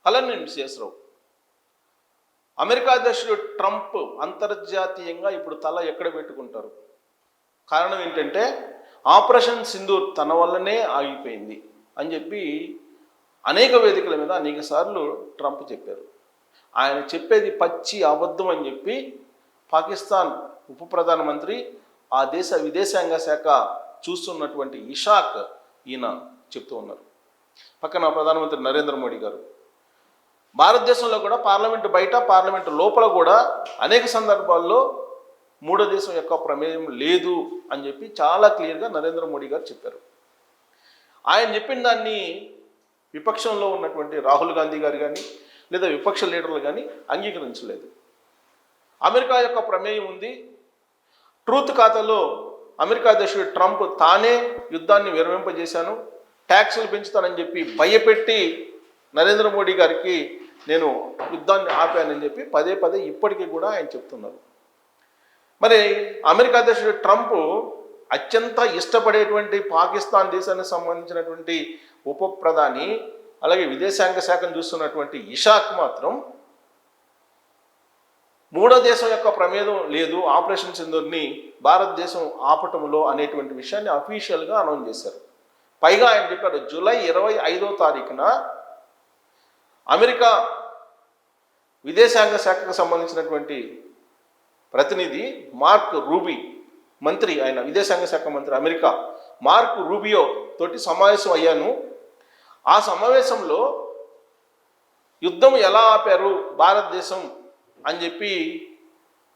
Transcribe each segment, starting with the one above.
Collector Sesha Rao. America అధ్యక్షుడు Trump అంతర్జాతీయంగా ఇప్పుడు తల ఎక్కడ పెట్టుకుంటారు? కారణం ఏంటంటే ఆపరేషన్ సింధూర్ తన వల్లనే ఆగిపోయింది అని చెప్పి అనేక వేదికల మీద అనేక సార్లు ట్రంప్ చెప్పారు. ఆయన చెప్పేది పచ్చి అబద్ధం అని చెప్పి పాకిస్తాన్ ఉప ప్రధానమంత్రి, ఆ దేశ విదేశాంగ శాఖ చూస్తున్నటువంటి ఇషాక్ ఈయన చెప్తూ ఉన్నారు. పక్కన ప్రధానమంత్రి నరేంద్ర మోడీ గారు. భారతదేశంలో కూడా పార్లమెంటు బయట, పార్లమెంటు లోపల కూడా అనేక సందర్భాల్లో మూడో దేశం యొక్క ప్రమేయం లేదు అని చెప్పి చాలా క్లియర్గా నరేంద్ర మోడీ గారు చెప్పారు. ఆయన చెప్పిన దాన్ని విపక్షంలో ఉన్నటువంటి రాహుల్ గాంధీ గారు కానీ లేదా విపక్ష లీడర్లు కానీ అంగీకరించలేదు. అమెరికా యొక్క ప్రమేయం ఉంది. ట్రూత్ ఖాతాలో అమెరికా అధ్యక్షుడు ట్రంప్ తానే యుద్ధాన్ని విరమింపజేశాను, ట్యాక్సులు పెంచుతానని చెప్పి భయపెట్టి నరేంద్ర మోడీ గారికి నేను యుద్ధాన్ని ఆపానని చెప్పి పదే పదే ఇప్పటికీ కూడా ఆయన చెప్తున్నారు. మరి అమెరికా అధ్యక్షుడు ట్రంప్ అత్యంత ఇష్టపడేటువంటి పాకిస్తాన్ దేశానికి సంబంధించినటువంటి ఉప ప్రధాని, అలాగే విదేశాంగ శాఖను చూస్తున్నటువంటి ఇషాక్ మాత్రం మూడో దేశం యొక్క ప్రమేయం లేదు, ఆపరేషన్ సింధూర్ని భారతదేశం ఆపటంలో అనేటువంటి విషయాన్ని అఫీషియల్గా అనౌన్స్ చేశారు. పైగా ఆయన చెప్పారు, జూలై 25వ తారీఖున అమెరికా విదేశాంగ శాఖకు సంబంధించినటువంటి ప్రతినిధి మార్క్ రూబీ, మంత్రి, ఆయన విదేశాంగ శాఖ మంత్రి అమెరికా మార్క్ రూబియో తోటి సమావేశం అయ్యాను. ఆ సమావేశంలో యుద్ధం ఎలా ఆపారు భారతదేశం అని చెప్పి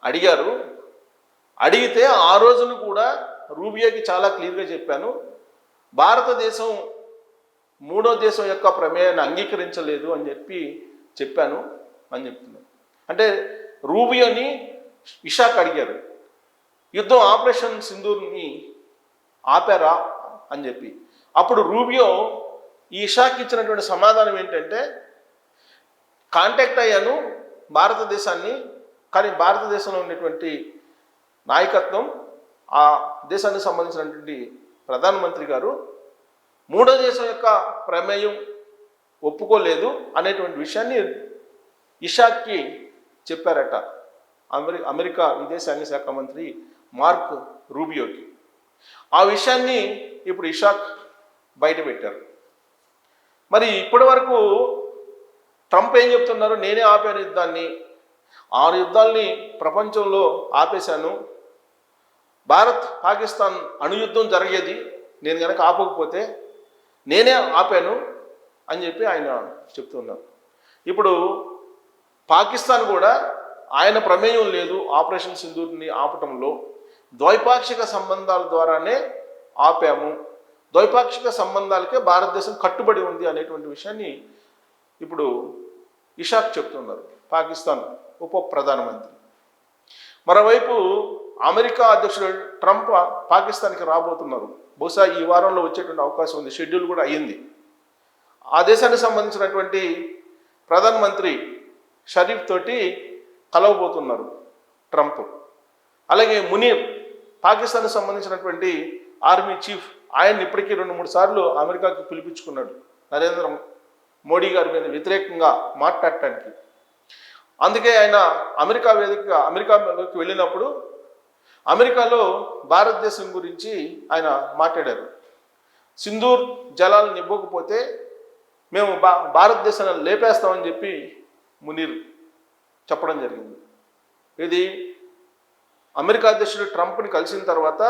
అడిగారు. అడిగితే ఆ రోజును కూడా రూబియోకి చాలా క్లియర్గా చెప్పాను, భారతదేశం మూడో దేశం యొక్క ప్రమేయాన్ని అంగీకరించలేదు అని చెప్పి చెప్పాను అని చెప్తున్నాను. అంటే రూబియోని ఇషాక్ అడిగారు, యుద్ధం ఆపరేషన్ సింధూర్ని ఆపారా అని చెప్పి. అప్పుడు రూబియో ఈ ఇషాక్ ఇచ్చినటువంటి సమాధానం ఏంటంటే, కాంటాక్ట్ అయ్యాను భారతదేశాన్ని, కానీ భారతదేశంలో ఉన్నటువంటి నాయకత్వం, ఆ దేశానికి సంబంధించినటువంటి ప్రధానమంత్రి గారు మూడో దేశం యొక్క ప్రమేయం ఒప్పుకోలేదు అనేటువంటి విషయాన్ని ఇషాక్కి చెప్పారట అమెరికా విదేశాంగ శాఖ మంత్రి మార్క్ రూబియోకి. ఆ విషయాన్ని ఇప్పుడు ఇషాక్ బయట పెట్టారు. మరి ఇప్పటి వరకు ట్రంప్ ఏం చెప్తున్నారు, నేనే ఆపాను యుద్ధాన్ని, 6 యుద్ధాల్ని ప్రపంచంలో ఆపేశాను, భారత్ పాకిస్తాన్ అణుయుద్ధం జరిగేది, నేను కనుక ఆపకపోతే నేనే ఆపాను అని చెప్పి ఆయన చెప్తున్నారు. ఇప్పుడు పాకిస్తాన్ కూడా ఆయన ప్రమేయం లేదు ఆపరేషన్ సింధూర్ని ఆపటంలో, ద్వైపాక్షిక సంబంధాల ద్వారానే ఆపాము, ద్వైపాక్షిక సంబంధాలకే భారతదేశం కట్టుబడి ఉంది అనేటువంటి విషయాన్ని ఇప్పుడు ఇషాక్ చెప్తున్నారు, పాకిస్తాన్ ఉప ప్రధానమంత్రి. మరోవైపు అమెరికా అధ్యక్షుడు ట్రంప్ పాకిస్తాన్కి రాబోతున్నారు. బహుశా ఈ వారంలో వచ్చేటువంటి అవకాశం ఉంది, షెడ్యూల్ కూడా అయ్యింది. ఆ దేశానికి సంబంధించినటువంటి ప్రధానమంత్రి షరీఫ్ తోటి కలవబోతున్నారు ట్రంప్. అలాగే మునీర్, పాకిస్తాన్కి సంబంధించినటువంటి ఆర్మీ చీఫ్, ఆయన ఇప్పటికీ 2-3 సార్లు అమెరికాకి పిలిపించుకున్నాడు నరేంద్ర మోడీ గారి మీద వ్యతిరేకంగా మాట్లాడటానికి. అందుకే ఆయన అమెరికాలోకి వెళ్ళినప్పుడు అమెరికాలో భారతదేశం గురించి ఆయన మాట్లాడారు. సింధూర్ జలాలను ఇవ్వకపోతే మేము భారతదేశాన్ని లేపేస్తామని చెప్పి మునీర్ చెప్పడం జరిగింది. ఇది అమెరికా అధ్యక్షుడు ట్రంప్ని కలిసిన తర్వాత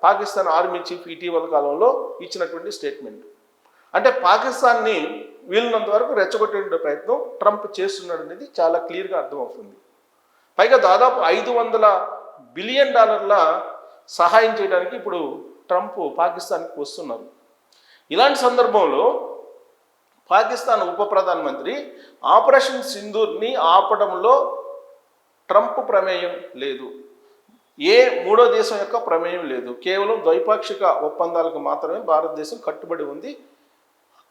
పాకిస్తాన్ ఆర్మీ చీఫ్ ఇటీవల కాలంలో ఇచ్చినటువంటి స్టేట్మెంట్. అంటే పాకిస్తాన్ని వీలున్నంత వరకు రెచ్చగొట్టే ప్రయత్నం ట్రంప్ చేస్తున్నాడు అనేది చాలా క్లియర్గా అర్థమవుతుంది. పైగా దాదాపు $500 బిలియన్ సహాయం చేయడానికి ఇప్పుడు ట్రంప్ పాకిస్తాన్కి వస్తున్నారు. ఇలాంటి సందర్భంలో పాకిస్తాన్ ఉప ప్రధానమంత్రి ఆపరేషన్ సింధూర్ని ఆపడంలో ట్రంప్ ప్రమేయం లేదు, ఏ మూడో దేశం యొక్క ప్రమేయం లేదు, కేవలం ద్వైపాక్షిక ఒప్పందాలకు మాత్రమే భారతదేశం కట్టుబడి ఉంది,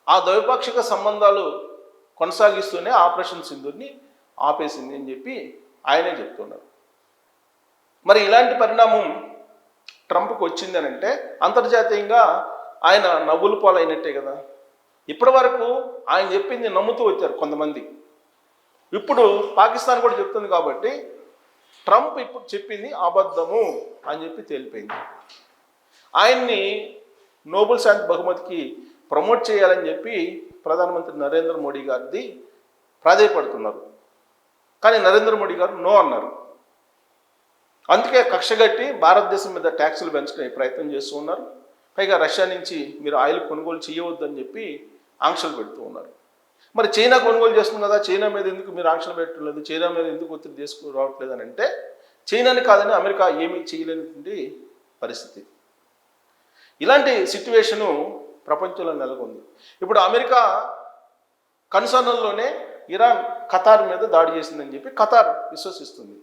ఆ ద్వైపాక్షిక సంబంధాలు కొనసాగిస్తూనే ఆపరేషన్ సింధూర్ని ఆపేసింది అని చెప్పి ఆయనే చెప్తున్నారు. మరి ఇలాంటి పరిణామం ట్రంప్కి వచ్చింది అని అంటే అంతర్జాతీయంగా ఆయన నవ్వులు పాలైనట్టే కదా. ఇప్పటి వరకు ఆయన చెప్పింది నమ్ముతూ వచ్చారు కొంతమంది. ఇప్పుడు పాకిస్తాన్ కూడా చెప్తుంది కాబట్టి ట్రంప్ ఇప్పుడు చెప్పింది అబద్ధము అని చెప్పి తేలిపోయింది. ఆయన్ని నోబెల్ శాంతి బహుమతికి ప్రమోట్ చేయాలని చెప్పి ప్రధానమంత్రి నరేంద్ర మోడీ గారిది ప్రాధేయపడుతున్నారు. కానీ నరేంద్ర మోడీ గారు నో అన్నారు. అందుకే కక్షగట్టి భారతదేశం మీద ట్యాక్సులు పెంచుకునే ప్రయత్నం చేస్తూ ఉన్నారు. పైగా రష్యా నుంచి మీరు ఆయిల్ కొనుగోలు చేయవద్దని చెప్పి ఆంక్షలు పెడుతూ ఉన్నారు. మరి చైనా కొనుగోలు చేస్తుంది కదా, చైనా మీద ఎందుకు మీరు ఆంక్షలు పెట్టలేదు, చైనా మీద ఎందుకు ఒత్తిడి తీసుకురావట్లేదు అని అంటే చైనాని కాదని అమెరికా ఏమీ చేయలేనటువంటి పరిస్థితి. ఇలాంటి సిట్యువేషను ప్రపంచంలో నెలకొంది. ఇప్పుడు అమెరికా కన్సర్న్లోనే ఇరాన్ ఖతార్ మీద దాడి చేసిందని చెప్పి ఖతార్ విశ్వసిస్తుంది.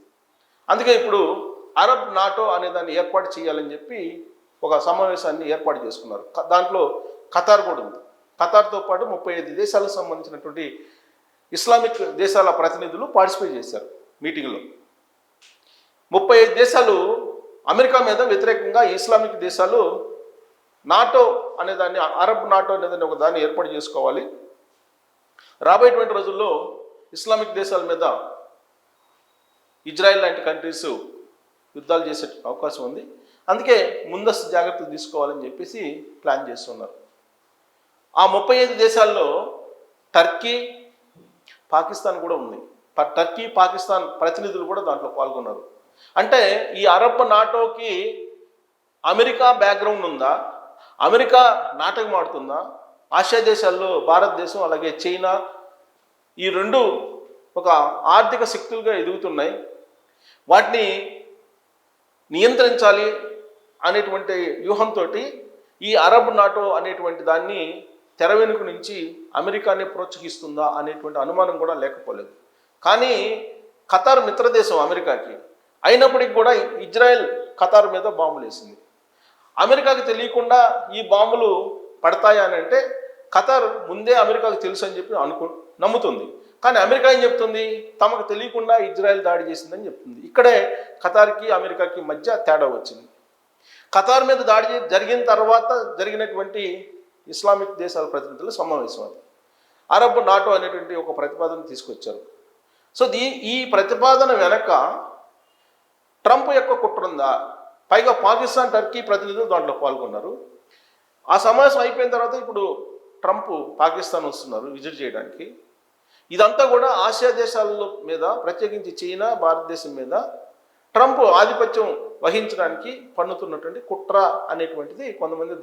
అందుకే ఇప్పుడు అరబ్ నాటో అనే దాన్ని ఏర్పాటు చేయాలని చెప్పి ఒక సమావేశాన్ని ఏర్పాటు చేసుకున్నారు. దాంట్లో ఖతార్ కూడా ఉంది. ఖతార్తో పాటు 35 దేశాలకు సంబంధించినటువంటి ఇస్లామిక్ దేశాల ప్రతినిధులు పార్టిసిపేట్ చేశారు మీటింగ్లో. 35 దేశాలు అమెరికా మీద వ్యతిరేకంగా ఇస్లామిక్ దేశాలు నాటో అనేదాన్ని, అరబ్ నాటో అనేదాన్ని ఒక దాన్ని ఏర్పాటు చేసుకోవాలి. రాబోయేటువంటి రోజుల్లో ఇస్లామిక్ దేశాల మీద ఇజ్రాయెల్ లాంటి కంట్రీస్ యుద్ధాలు చేసే అవకాశం ఉంది. అందుకే ముందస్తు జాగ్రత్తలు తీసుకోవాలని చెప్పేసి ప్లాన్ చేస్తున్నారు. ఆ 35 దేశాల్లో టర్కీ, పాకిస్తాన్ కూడా ఉంది. టర్కీ, పాకిస్తాన్ ప్రతినిధులు కూడా దాంట్లో పాల్గొన్నారు. అంటే ఈ అరబ్ నాటోకి అమెరికా బ్యాక్గ్రౌండ్ ఉందా, అమెరికా నాటకం ఆడుతుందా, ఆసియా దేశాల్లో భారతదేశం అలాగే చైనా ఈ రెండు ఒక ఆర్థిక శక్తులుగా ఎదుగుతున్నాయి, వాటిని నియంత్రించాలి అనేటువంటి వ్యూహంతో ఈ అరబ్ నాటో అనేటువంటి దాన్ని తెర వెనుక నుంచి అమెరికానే ప్రోత్సహిస్తుందా అనేటువంటి అనుమానం కూడా లేకపోలేదు. కానీ ఖతార్ మిత్రదేశం అమెరికాకి, అయినప్పటికీ కూడా ఇజ్రాయెల్ ఖతార్ మీద బాంబులు వేసింది. అమెరికాకి తెలియకుండా ఈ బాంబులు పడతాయా అని అంటే ఖతార్ ముందే అమెరికాకు తెలుసు అని చెప్పి నమ్ముతుంది. కానీ అమెరికా ఏం చెప్తుంది, తమకు తెలియకుండా ఇజ్రాయెల్ దాడి చేసిందని చెప్తుంది. ఇక్కడే ఖతార్కి అమెరికాకి మధ్య తేడా వచ్చింది. ఖతార్ మీద దాడి జరిగిన తర్వాత జరిగినటువంటి ఇస్లామిక్ దేశాల ప్రతినిధుల సమావేశం అది. అరబ్ నాటో అనేటువంటి ఒక ప్రతిపాదన తీసుకొచ్చారు. సో ఈ ప్రతిపాదన వెనక ట్రంప్ యొక్క కుట్ర ఉందా? పైగా పాకిస్తాన్, టర్కీ ప్రతినిధులు దాంట్లో పాల్గొన్నారు. ఆ సమావేశం అయిపోయిన తర్వాత ఇప్పుడు ట్రంప్ పాకిస్తాన్ వస్తున్నారు విజిట్ చేయడానికి. ఇదంతా కూడా ఆసియా దేశాల మీద, ప్రత్యేకించి చైనా, భారతదేశం మీద ట్రంప్ ఆధిపత్యం వహించడానికి పన్నుతున్నటువంటి కుట్ర అనేటువంటిది కొంతమంది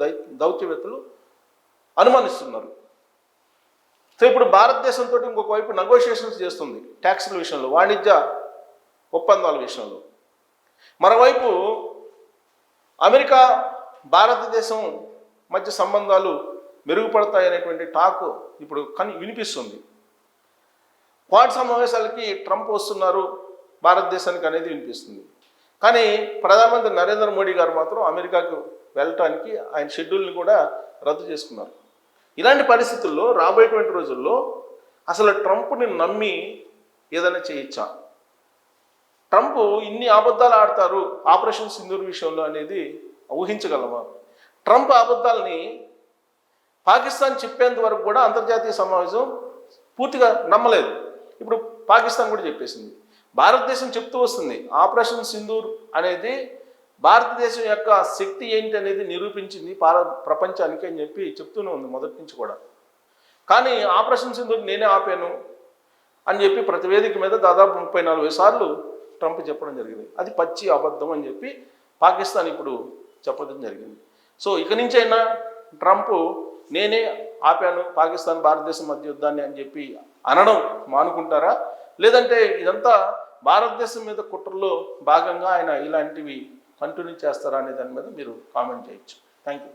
దౌత్యవేత్తలు అనుమానిస్తున్నారు. సో ఇప్పుడు భారతదేశంతో ఇంకొక వైపు నెగోషియేషన్స్ చేస్తుంది ట్యాక్సుల విషయంలో, వాణిజ్య ఒప్పందాల విషయంలో. మరోవైపు అమెరికా, భారతదేశం మధ్య సంబంధాలు మెరుగుపడతాయనేటువంటి టాక్ ఇప్పుడు వినిపిస్తుంది. క్వాడ్ సమావేశాలకి ట్రంప్ వస్తున్నారు భారతదేశానికి అనేది వినిపిస్తుంది. కానీ ప్రధానమంత్రి నరేంద్ర మోడీ గారు మాత్రం అమెరికాకు వెళ్ళటానికి ఆయన షెడ్యూల్ని కూడా రద్దు చేసుకున్నారు. ఇలాంటి పరిస్థితుల్లో రాబోయేటువంటి రోజుల్లో అసలు ట్రంప్ని నమ్మి ఏదైనా చేయొచ్చా? ట్రంప్ ఇన్ని అబద్ధాలు ఆడతారు ఆపరేషన్ సింధూర్ విషయంలో అనేది ఊహించగలమా? ట్రంప్ అబద్ధాలని పాకిస్తాన్ చెప్పేంత వరకు కూడా అంతర్జాతీయ సమావేశం పూర్తిగా నమ్మలేదు. ఇప్పుడు పాకిస్తాన్ కూడా చెప్పేసింది. భారతదేశం చెప్తూ వస్తుంది ఆపరేషన్ సింధూర్ అనేది భారతదేశం యొక్క శక్తి ఏంటి అనేది నిరూపించింది ప్రపంచానికి అని చెప్పి చెప్తూనే ఉంది మొదటి నుంచి కూడా. కానీ ఆపరేషన్ సింధూర్ నేనే ఆపాను అని చెప్పి ప్రతి వేదిక మీద దాదాపు 34 సార్లు ట్రంప్ చెప్పడం జరిగింది. అది పచ్చి అబద్ధం అని చెప్పి పాకిస్తాన్ ఇప్పుడు చెప్పడం జరిగింది. సో ఇక నుంచైనా ట్రంప్ నేనే ఆపాను పాకిస్తాన్ భారతదేశం మధ్య యుద్ధాన్ని అని చెప్పి అనడం మానుకుంటారా, లేదంటే ఇదంతా భారతదేశం మీద కుట్రలో భాగంగా ఆయన ఇలాంటివి కంటిన్యూ చేస్తారా అనే దాని మీద మీరు కామెంట్ చేయొచ్చు. Thank you.